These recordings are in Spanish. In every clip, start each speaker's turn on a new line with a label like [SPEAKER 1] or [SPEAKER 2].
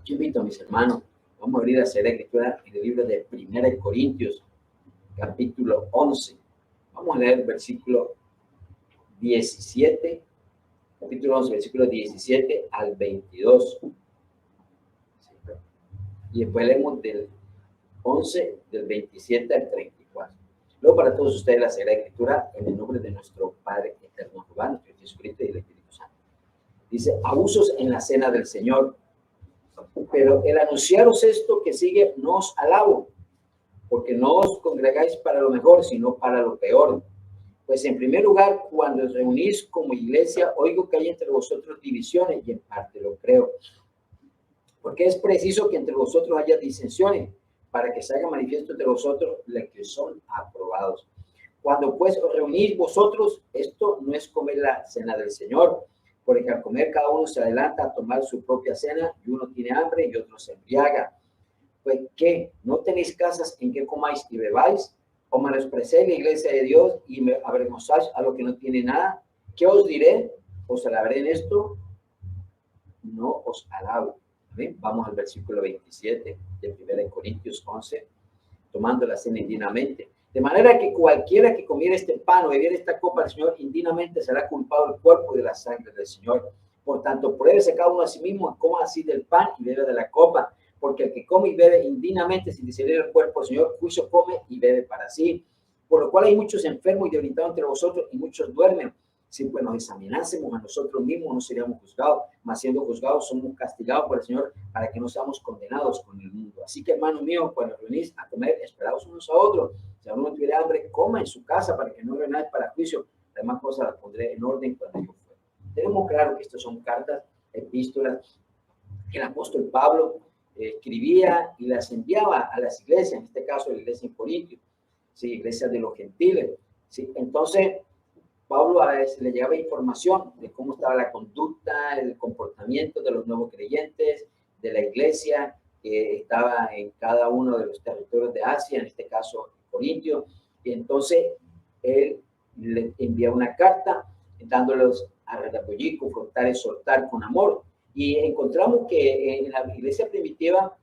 [SPEAKER 1] Yo invito a mis hermanos, vamos a abrir a hacer la escritura en el libro de 1 Corintios, capítulo 11. Vamos a leer el versículo 17, capítulo 11, versículo 17 al 22. Y después leemos del 11, del 27 al 34. Luego para todos ustedes la Sagrada Escritura en el nombre de nuestro Padre eterno, nuestro Jesucristo y el Espíritu Santo. Dice, abusos en la cena del Señor. Pero el anunciaros esto que sigue no os alabo, porque no os congregáis para lo mejor, sino para lo peor. Pues en primer lugar, cuando os reunís como iglesia, oigo que hay entre vosotros divisiones, y en parte lo creo. Porque es preciso que entre vosotros haya disensiones, para que se haga manifiesto entre vosotros los que son aprobados. Cuando pues os reunís vosotros, esto no es comer la cena del Señor, porque al comer cada uno se adelanta a tomar su propia cena, y uno tiene hambre y otro se embriaga. Pues, ¿qué? ¿No tenéis casas en que comáis y bebáis? ¿O menospreciáis la iglesia de Dios y me avergonzáis a lo que no tiene nada? ¿Qué os diré? ¿Os alabaré en esto? No os alabo. ¿Bien? Vamos al versículo 27 de 1 Corintios 11, tomando la cena indignamente. De manera que cualquiera que comiera este pan o bebiera esta copa del Señor indignamente será culpado del cuerpo y de la sangre del Señor. Por tanto, pruébese cada uno a sí mismo, coma así del pan y bebe de la copa, porque el que come y bebe indignamente sin discernir el cuerpo del Señor, juicio come y bebe para sí. Por lo cual hay muchos enfermos y debilitados entre vosotros y muchos duermen. Si pues nos examinásemos a nosotros mismos, no seríamos juzgados, mas siendo juzgados somos castigados por el Señor para que no seamos condenados con el mundo. Así que, hermano mío, cuando reunís a comer, esperaos unos a otros. Si alguno tuviera hambre, coma en su casa para que no reúnáis para juicio. Las demás cosas las pondré en orden cuando yo fuera. Tenemos claro que estas son cartas, epístolas, que el apóstol Pablo escribía y las enviaba a las iglesias, en este caso la iglesia en Corintio, ¿sí? Iglesias de los gentiles. ¿Sí? Entonces, Pablo a veces le llegaba información de cómo estaba la conducta, el comportamiento de los nuevos creyentes, de la iglesia que estaba en cada uno de los territorios de Asia, en este caso Corintio. Y entonces él le envía una carta dándoles a redarguir, confrontar, exhortar con amor. Y encontramos que en la iglesia primitiva,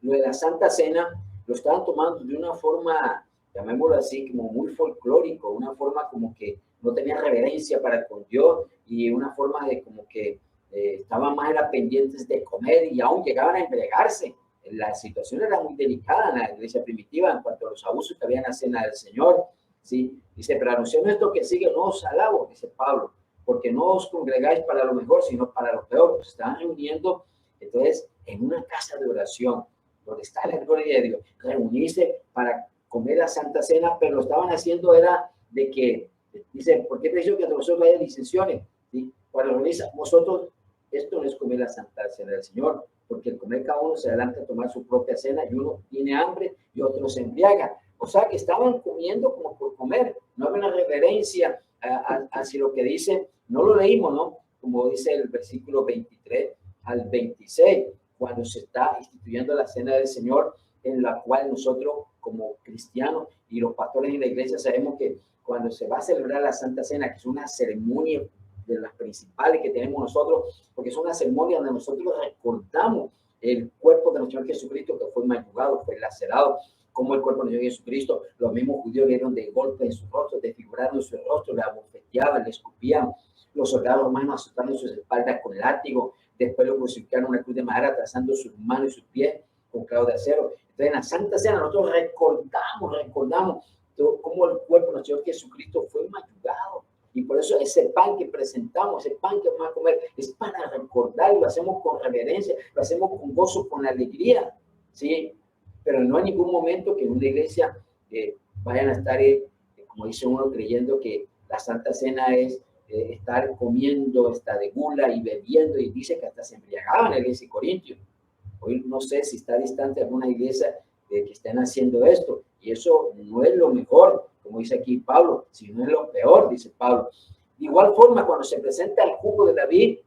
[SPEAKER 1] lo de la Santa Cena lo estaban tomando de una forma, llamémoslo así, como muy folclórico, una forma como que no tenía reverencia para con Dios y una forma de como que estaban más era pendientes de comer y aún llegaban a embriagarse. La situación era muy delicada en la iglesia primitiva en cuanto a los abusos que había en la cena del Señor. ¿Sí? Dice, pero anunciando esto que sigue, no os alabo, dice Pablo, porque no os congregáis para lo mejor, sino para lo peor. Se estaban reuniendo, entonces, en una casa de oración, donde está la gloria de Dios, reunirse para comer la Santa Cena, pero lo estaban haciendo era de que, dice, ¿por qué preciso que entre vosotros haya disensiones? ¿Sí? Para reunirse vosotros, esto no es comer la Santa Cena del Señor, porque el comer cada uno se adelanta a tomar su propia cena y uno tiene hambre y otro se embriaga. O sea, que estaban comiendo como por comer, no había una reverencia hacia lo que dice, no lo leímos, ¿no? Como dice el versículo 23 al 26, cuando se está instituyendo la cena del Señor, en la cual nosotros como cristianos y los pastores en la iglesia sabemos que cuando se va a celebrar la Santa Cena, que es una ceremonia de las principales que tenemos nosotros, porque es una ceremonia donde nosotros recordamos el cuerpo de nuestro Señor Jesucristo que fue mayugado, fue lacerado, como el cuerpo de nuestro Señor Jesucristo, los mismos judíos le dieron de golpe en su rostro, desfiguraron su rostro, le abofeteaban, le escupían, los soldados romanos azotaron sus espaldas con látigo, después lo crucificaron una cruz de madera, trazando sus manos y sus pies con clavos de acero. Entonces, en la Santa Cena nosotros recordamos cómo el cuerpo de nuestro Señor Jesucristo fue mayugado. Y por eso ese pan que presentamos, ese pan que vamos a comer, es para recordar, y lo hacemos con reverencia, lo hacemos con gozo, con alegría, ¿sí? Pero no hay ningún momento que en una iglesia vayan a estar, como dice uno, creyendo que la Santa Cena es estar comiendo hasta de gula y bebiendo, y dice que hasta se embriagaban en la iglesia de Corintios. Hoy no sé si está distante alguna iglesia que estén haciendo esto, y eso no es lo mejor, como dice aquí Pablo, sino es lo peor, dice Pablo. De igual forma, cuando se presenta el jugo de David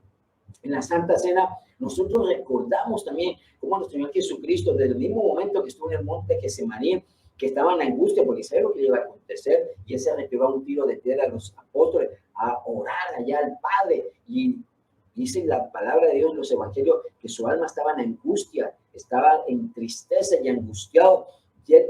[SPEAKER 1] en la Santa Cena, nosotros recordamos también cómo nuestro Señor Jesucristo, desde el mismo momento que estuvo en el monte Getsemaní, que estaba en angustia porque sabía lo que iba a acontecer, y él se retiró a un tiro de piedra a los apóstoles a orar allá al Padre, y Dice la palabra de Dios en los evangelios que su alma estaba en angustia, estaba en tristeza y angustiado. Y él,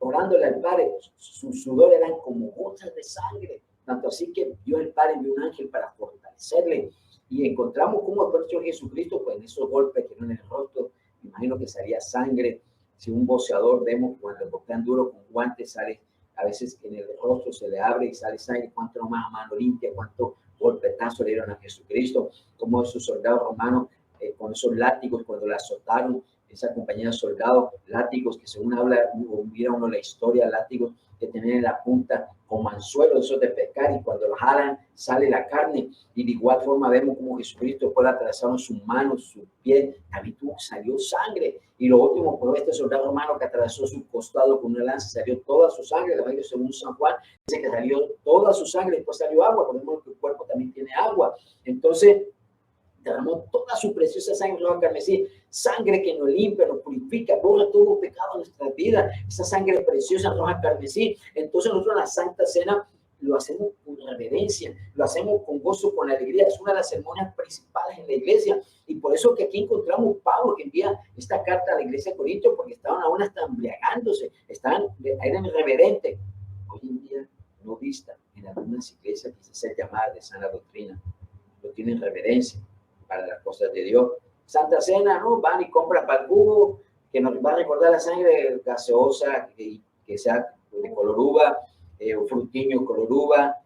[SPEAKER 1] orándole al Padre, su sudor eran como gotas de sangre. Tanto así que Dios el Padre envió un ángel para fortalecerle. Y encontramos cómo el Señor Jesucristo, pues en esos golpes que no en el rostro, me imagino que salía sangre. Si un boxeador vemos cuando le golpean duro con guantes, sale a veces en el rostro se le abre y sale sangre. Cuánto más a mano limpia, cuánto golpetazo le dieron a Jesucristo, como esos soldados romanos con esos látigos cuando la azotaron, esa compañía de soldados, látigos que según habla, o mira uno la historia, látigos que tienen en la punta como anzuelos esos de pescar y cuando los jalan sale la carne y de igual forma vemos como Jesucristo después le atravesaron sus manos, sus pies, también salió sangre y lo último por este soldado romano que atravesó su costado con una lanza, salió toda su sangre, la Biblia según San Juan dice que salió toda su sangre, después salió agua, porque el cuerpo también tiene agua, entonces derramó toda su preciosa sangre roja carmesí, sangre que nos limpia, nos purifica, borra todo pecado de nuestra vida, esa sangre preciosa roja carmesí. Entonces nosotros en la Santa Cena lo hacemos con reverencia, lo hacemos con gozo, con alegría, es una de las ceremonias principales en la iglesia, y por eso que aquí encontramos Pablo que envía esta carta a la iglesia de Corinto, porque estaban aún hasta embriagándose, eran irreverentes. Hoy en día no vista en algunas iglesias que se llamadas de sana doctrina, no tienen reverencia para las cosas de Dios. Santa Cena, ¿no? Van y compran para el jugo, que nos va a recordar la sangre gaseosa, que sea de color uva, o frutiño color uva,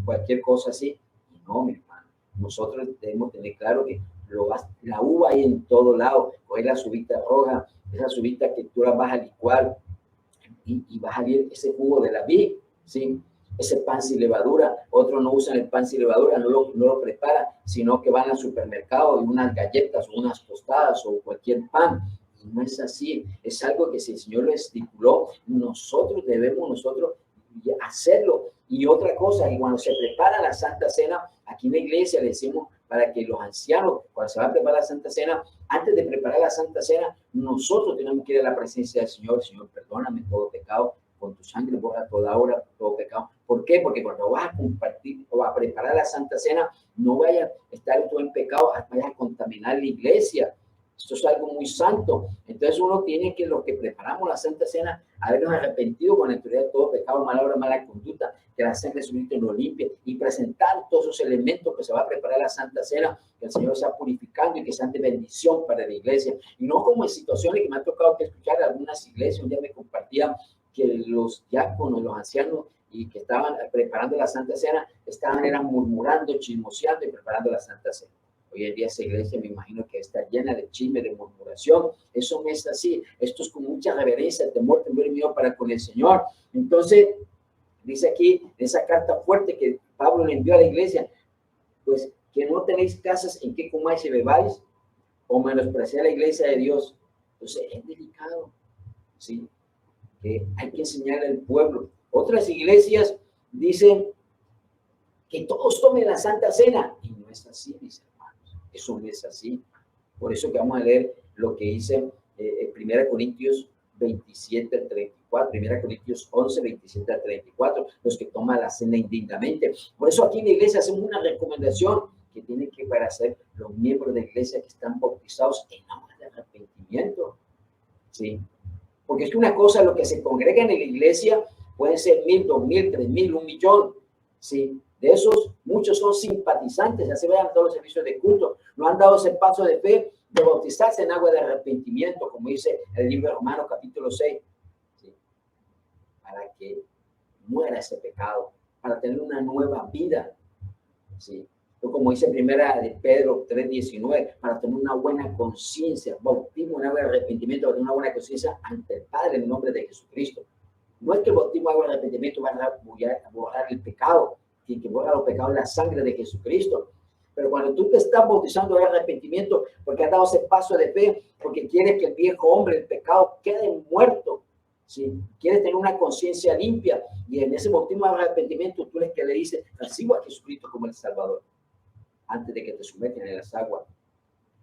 [SPEAKER 1] cualquier cosa así. No, mi hermano, nosotros debemos tener claro que la uva hay en todo lado, o es la uvita roja, esa uvita que tú la vas a licuar y vas a ver ese jugo de la vid, ¿sí? Ese pan sin levadura, otros no usan el pan sin levadura, no lo preparan, sino que van al supermercado y unas galletas o unas tostadas o cualquier pan. Y no es así, es algo que si el Señor lo estipuló, nosotros debemos hacerlo. Y otra cosa, y cuando se prepara la Santa Cena, aquí en la iglesia le decimos para que los ancianos, cuando se va a preparar la Santa Cena, antes de preparar la Santa Cena, nosotros tenemos que ir a la presencia del Señor. Señor, perdóname todo pecado, con tu sangre borra toda obra, todo pecado. ¿Por qué? Porque cuando vas a compartir o a preparar la Santa Cena, no vayas a estar tú en pecado, vayas a contaminar la iglesia. Esto es algo muy santo. Entonces uno tiene que, los que preparamos la Santa Cena, habernos arrepentido con la autoridad de todo pecado, mala obra, mala conducta, que la sangre de Jesucristo nos limpie y presentar todos esos elementos que se va a preparar la Santa Cena, que el Señor sea purificando y que sean de bendición para la iglesia. Y no como en situaciones que me ha tocado que escuchar algunas iglesias, un día me compartían que los diáconos, los ancianos, y que estaban preparando la Santa Cena, eran murmurando, chismoseando y preparando la Santa Cena. Hoy en día esa iglesia me imagino que está llena de chisme, de murmuración. Eso no es así. Esto es con mucha reverencia, temor y miedo para con el Señor. Entonces, dice aquí, en esa carta fuerte que Pablo le envió a la iglesia, pues que no tenéis casas en que comáis y bebáis, o menospreciar la iglesia de Dios. Entonces, es delicado, ¿sí? Que hay que enseñarle al pueblo. Otras iglesias dicen que todos tomen la Santa Cena, y no es así, mis hermanos, eso no es así. Por eso que vamos a leer lo que dice 1 Corintios 27 al 34, 1 Corintios 11, 27 al 34, los que toman la cena indignamente. Por eso aquí en la iglesia hacemos una recomendación que tienen que hacer los miembros de la iglesia que están bautizados en agua de arrepentimiento, ¿sí? Porque es que una cosa, lo que se congregan en la iglesia pueden ser 1,000, 2,000, 3,000, 1,000,000, ¿sí? De esos, muchos son simpatizantes, ya se vean todos los servicios de culto, no han dado ese paso de fe de bautizarse en agua de arrepentimiento, como dice el libro de Romanos capítulo 6, ¿sí? Para que muera ese pecado, para tener una nueva vida, ¿sí? Como dice primera de Pedro 3:19, para tener una buena conciencia, bautismo en agua de arrepentimiento, para tener una buena conciencia ante el Padre en el nombre de Jesucristo. No es que el bautismo en agua de arrepentimiento va a borrar el pecado, y que borra los pecados en la sangre de Jesucristo. Pero cuando tú te estás bautizando en arrepentimiento, porque has dado ese paso de fe, porque quieres que el viejo hombre, el pecado, quede muerto, ¿sí? Quieres tener una conciencia limpia, y en ese bautismo de arrepentimiento tú eres que le dices, recibo a Jesucristo como el Salvador, antes de que te someten en las aguas.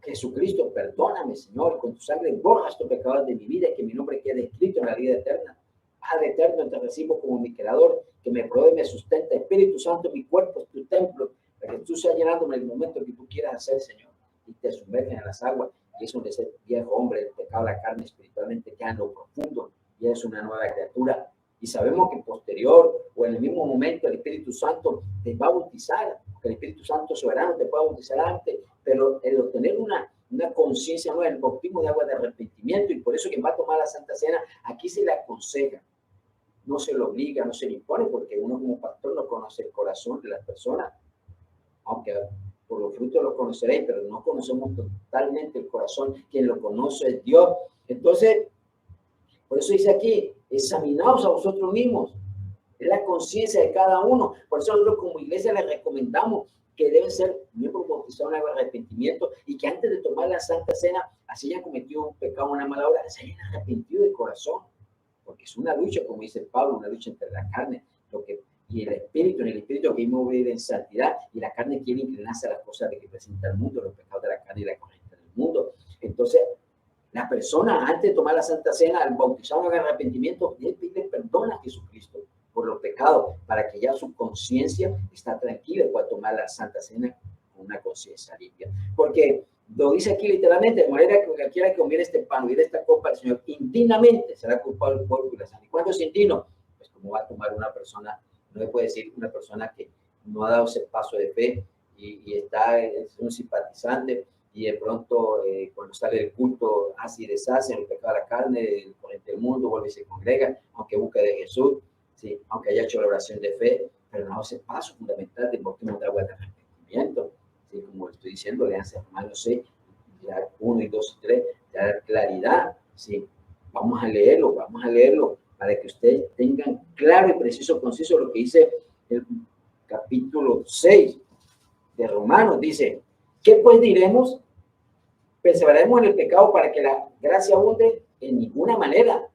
[SPEAKER 1] Jesucristo, perdóname, Señor, con tu sangre borras tus pecados de mi vida y que mi nombre quede escrito en la vida eterna. Padre eterno, te recibo como mi creador, que me provee, me sustenta. Espíritu Santo, mi cuerpo es tu templo. Para que tú seas llenando en el momento que tú quieras hacer, Señor, y te sumergen en las aguas, y es donde ese viejo hombre, el pecado, la carne espiritualmente queda en lo profundo, y eres una nueva criatura. Y sabemos que posterior o en el mismo momento el Espíritu Santo te va a bautizar, porque el Espíritu Santo soberano te puede bautizar antes, pero el obtener una conciencia nueva, el bautismo de agua de arrepentimiento, y por eso quien va a tomar la Santa Cena, aquí se le aconseja, no se lo obliga, no se le impone, porque uno como pastor no conoce el corazón de las personas, aunque por los frutos los conoceréis, pero no conocemos totalmente el corazón. Quien lo conoce es Dios. Entonces, por eso dice aquí, examinaos a vosotros mismos. Es la conciencia de cada uno. Por eso nosotros como iglesia les recomendamos que deben ser miembros bautizados en agua de arrepentimiento y que antes de tomar la Santa Cena, así hayan cometido un pecado, una mala obra, se hayan arrepentido de corazón. Porque es una lucha, como dice Pablo, una lucha entre la carne y el espíritu. En el espíritu que hemos vivido en santidad y la carne quiere inclinarse a las cosas de que presenta el mundo, los pecados de la carne y la corriente del mundo. Entonces, la persona antes de tomar la Santa Cena, al bautizado en arrepentimiento, él pide perdón a Jesucristo por los pecados, para que ya su conciencia está tranquila y pueda tomar la Santa Cena con una conciencia limpia. Porque lo dice aquí literalmente, de manera que cualquiera que comiera este pan o bebiera esta copa del Señor indignamente será culpable del cuerpo y la sangre. ¿Y cuándo es indigno? Pues como va a tomar una persona, no le puede decir una persona que no ha dado ese paso de fe y es un simpatizante, y de pronto cuando sale del culto hace y deshace el pecado de la carne, el corriente del mundo, vuelve y se congrega, aunque busca de Jesús, ¿sí? Aunque haya hecho la oración de fe, pero no hace paso fundamental del bautismo de agua de arrepentimiento. ¿Sí? Como estoy diciendo, leanse Romanos 6, ya 1 y 2 y 3, ya da claridad. ¿Sí? Vamos a leerlo para que ustedes tengan claro y preciso, conciso lo que dice el capítulo 6 de Romanos. Dice, ¿qué pues diremos? ¿Perseveraremos en el pecado para que la gracia abunde? En ninguna manera,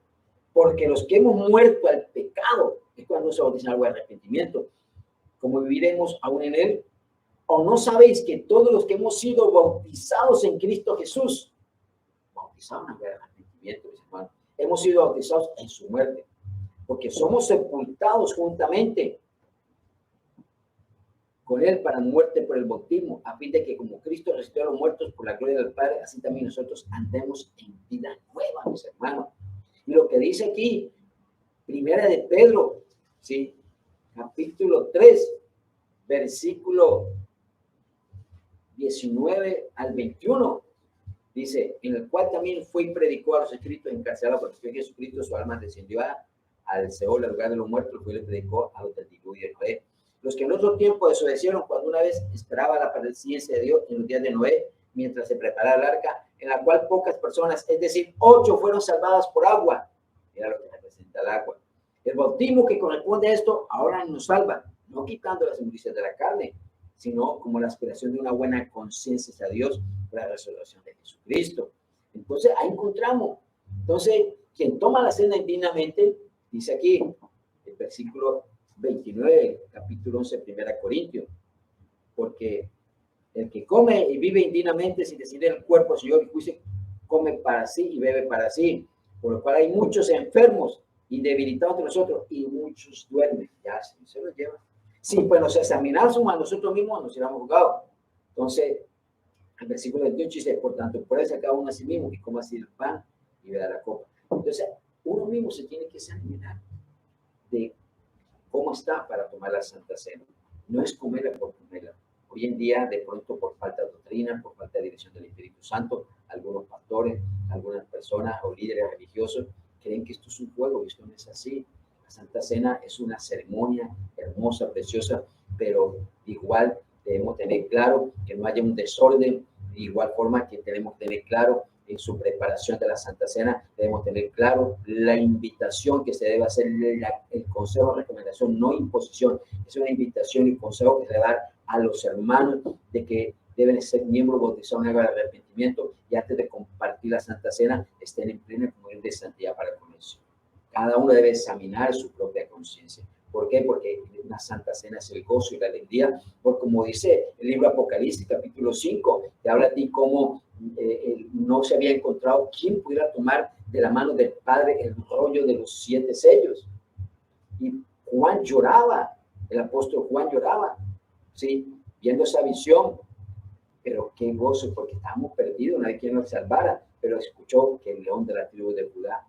[SPEAKER 1] porque los que hemos muerto al pecado es cuando se bautiza algo de arrepentimiento. ¿Cómo viviremos aún en él? ¿O no sabéis que todos los que hemos sido bautizados en Cristo Jesús, bautizados en algo de arrepentimiento, mis hermanos, hemos sido bautizados en su muerte? Porque somos sepultados juntamente con él para muerte por el bautismo, a fin de que como Cristo resucitó a los muertos por la gloria del Padre, así también nosotros andemos en vida nueva, mis hermanos. Y lo que dice aquí, primera de Pedro, ¿sí? Capítulo 3, versículo 19 al 21, dice, en el cual también fue y predicó a los escritos encarcelados por Jesucristo, su alma descendió al Seol, al lugar de los muertos, fue y le predicó a los del diluvio de Noé. Los que en otro tiempo desobedecieron cuando una vez esperaba la paciencia de Dios en los días de Noé, mientras se preparaba el arca, en la cual pocas personas, es decir, 8 fueron salvadas por agua. Era lo que representa el agua. El bautismo que corresponde a esto ahora nos salva, no quitando las inmundicias de la carne, sino como la aspiración de una buena conciencia hacia Dios por la resurrección de Jesucristo. Entonces, ahí encontramos. Entonces, quien toma la cena indignamente, dice aquí, el versículo 29, capítulo 11, 1 Corintios, porque el que come y vive indignamente sin decidir el cuerpo, Señor, y juicio, come para sí y bebe para sí, por lo cual hay muchos enfermos y debilitados entre nosotros, y muchos duermen. Ya se los lleva. Sí, pues nos examinásemos a nosotros mismos, nos hubiéramos juzgado. Entonces, el versículo 28 dice, por tanto, por eso cada uno a sí mismo, y coma así el pan y beba la copa. Entonces, uno mismo se tiene que examinar de cómo está para tomar la Santa Cena. No es comerla por comerla. Hoy en día, de pronto, por falta de doctrina, por falta de dirección del Espíritu Santo, algunos pastores, algunas personas o líderes religiosos creen que esto es un juego y esto no es así. La Santa Cena es una ceremonia hermosa, preciosa, pero igual debemos tener claro que no haya un desorden. De igual forma que tenemos que tener claro en su preparación de la Santa Cena, debemos tener claro la invitación que se debe hacer, el consejo de recomendación, no imposición. Es una invitación y consejo que se debe dar a los hermanos de que deben ser miembros bautizados en agua de arrepentimiento y antes de compartir la Santa Cena estén en plena comunión de santidad para con eso. Cada uno debe examinar su propia conciencia. ¿Por qué? Porque una Santa Cena es el gozo y la alegría. Porque como dice el libro Apocalipsis, capítulo 5, te habla a ti cómo no se había encontrado quién pudiera tomar de la mano del Padre el rollo de los 7 sellos. Y Juan lloraba, el apóstol Juan lloraba, ¿sí? viendo esa visión, pero qué gozo, porque estábamos perdidos, no hay quien nos salvara, pero escuchó que el león de la tribu de Judá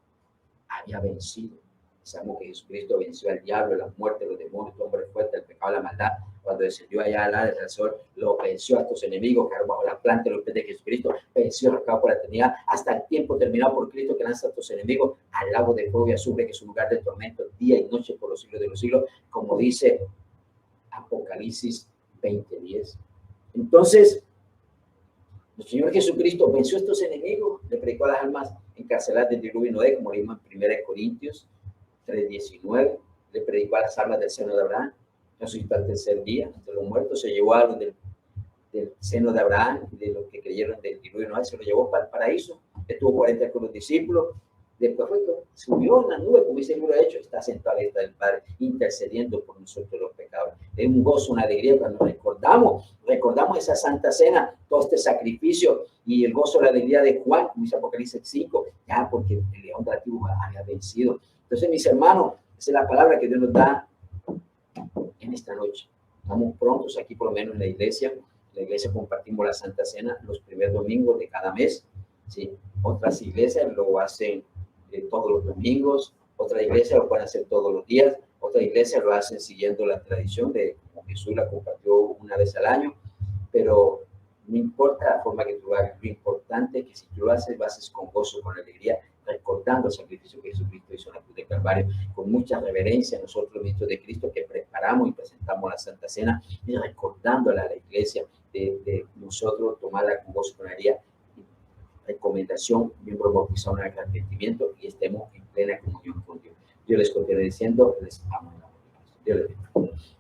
[SPEAKER 1] había vencido. Sabemos que Jesucristo venció al diablo, la muerte, los demonios, el hombre fuerte, el pecado, la maldad. Cuando descendió allá al área del sol, lo venció a estos enemigos que bajo la planta de los pies de Jesucristo, venció al cabo por la eternidad, hasta el tiempo terminado por Cristo, que lanza a estos enemigos al lago de fuego y azufre, que es un lugar de tormento día y noche por los siglos de los siglos, como dice Apocalipsis 20:10. Entonces, el Señor Jesucristo venció a estos enemigos, le predicó a las almas encarceladas del diluvio Noé, como leímos en 1 Corintios 3:19, le predicó a las almas del seno de Abraham, resucitó al tercer día entre los muertos, se llevó a los del seno de Abraham, de los que creyeron del diluvio Noé, se lo llevó para el paraíso, estuvo 40 con los discípulos, después subió en la nube, como dice el libro de Hechos, está sentado a la diestra del Padre, intercediendo por nosotros los pecadores. Es un gozo, una alegría cuando recordamos esa Santa Cena, todo este sacrificio y el gozo, la alegría de Juan, como dice Apocalipsis 5, ya porque el león de la tribu había vencido. Entonces, mis hermanos, esa es la palabra que Dios nos da en esta noche. Estamos prontos aquí, por lo menos en la iglesia. En la iglesia compartimos la Santa Cena los primeros domingos de cada mes. ¿Sí? Otras iglesias lo hacen todos los domingos, otras iglesias lo pueden hacer todos los días, otras iglesias lo hacen siguiendo la tradición de como Jesús la compartió una vez al año, pero no importa la forma que tú hagas, lo importante es que si tú lo haces con gozo, con alegría, recordando el sacrificio que Jesucristo hizo en la cruz de Calvario, con mucha reverencia nosotros los ministros de Cristo que preparamos y presentamos la Santa Cena, y recordándole a la iglesia de nosotros tomarla con gozo, con alegría, recomendación, miembro bautizado en el arrepentimiento y estemos en plena comunión con Dios. Yo les continúo diciendo, les amo en la Dios les bendiga.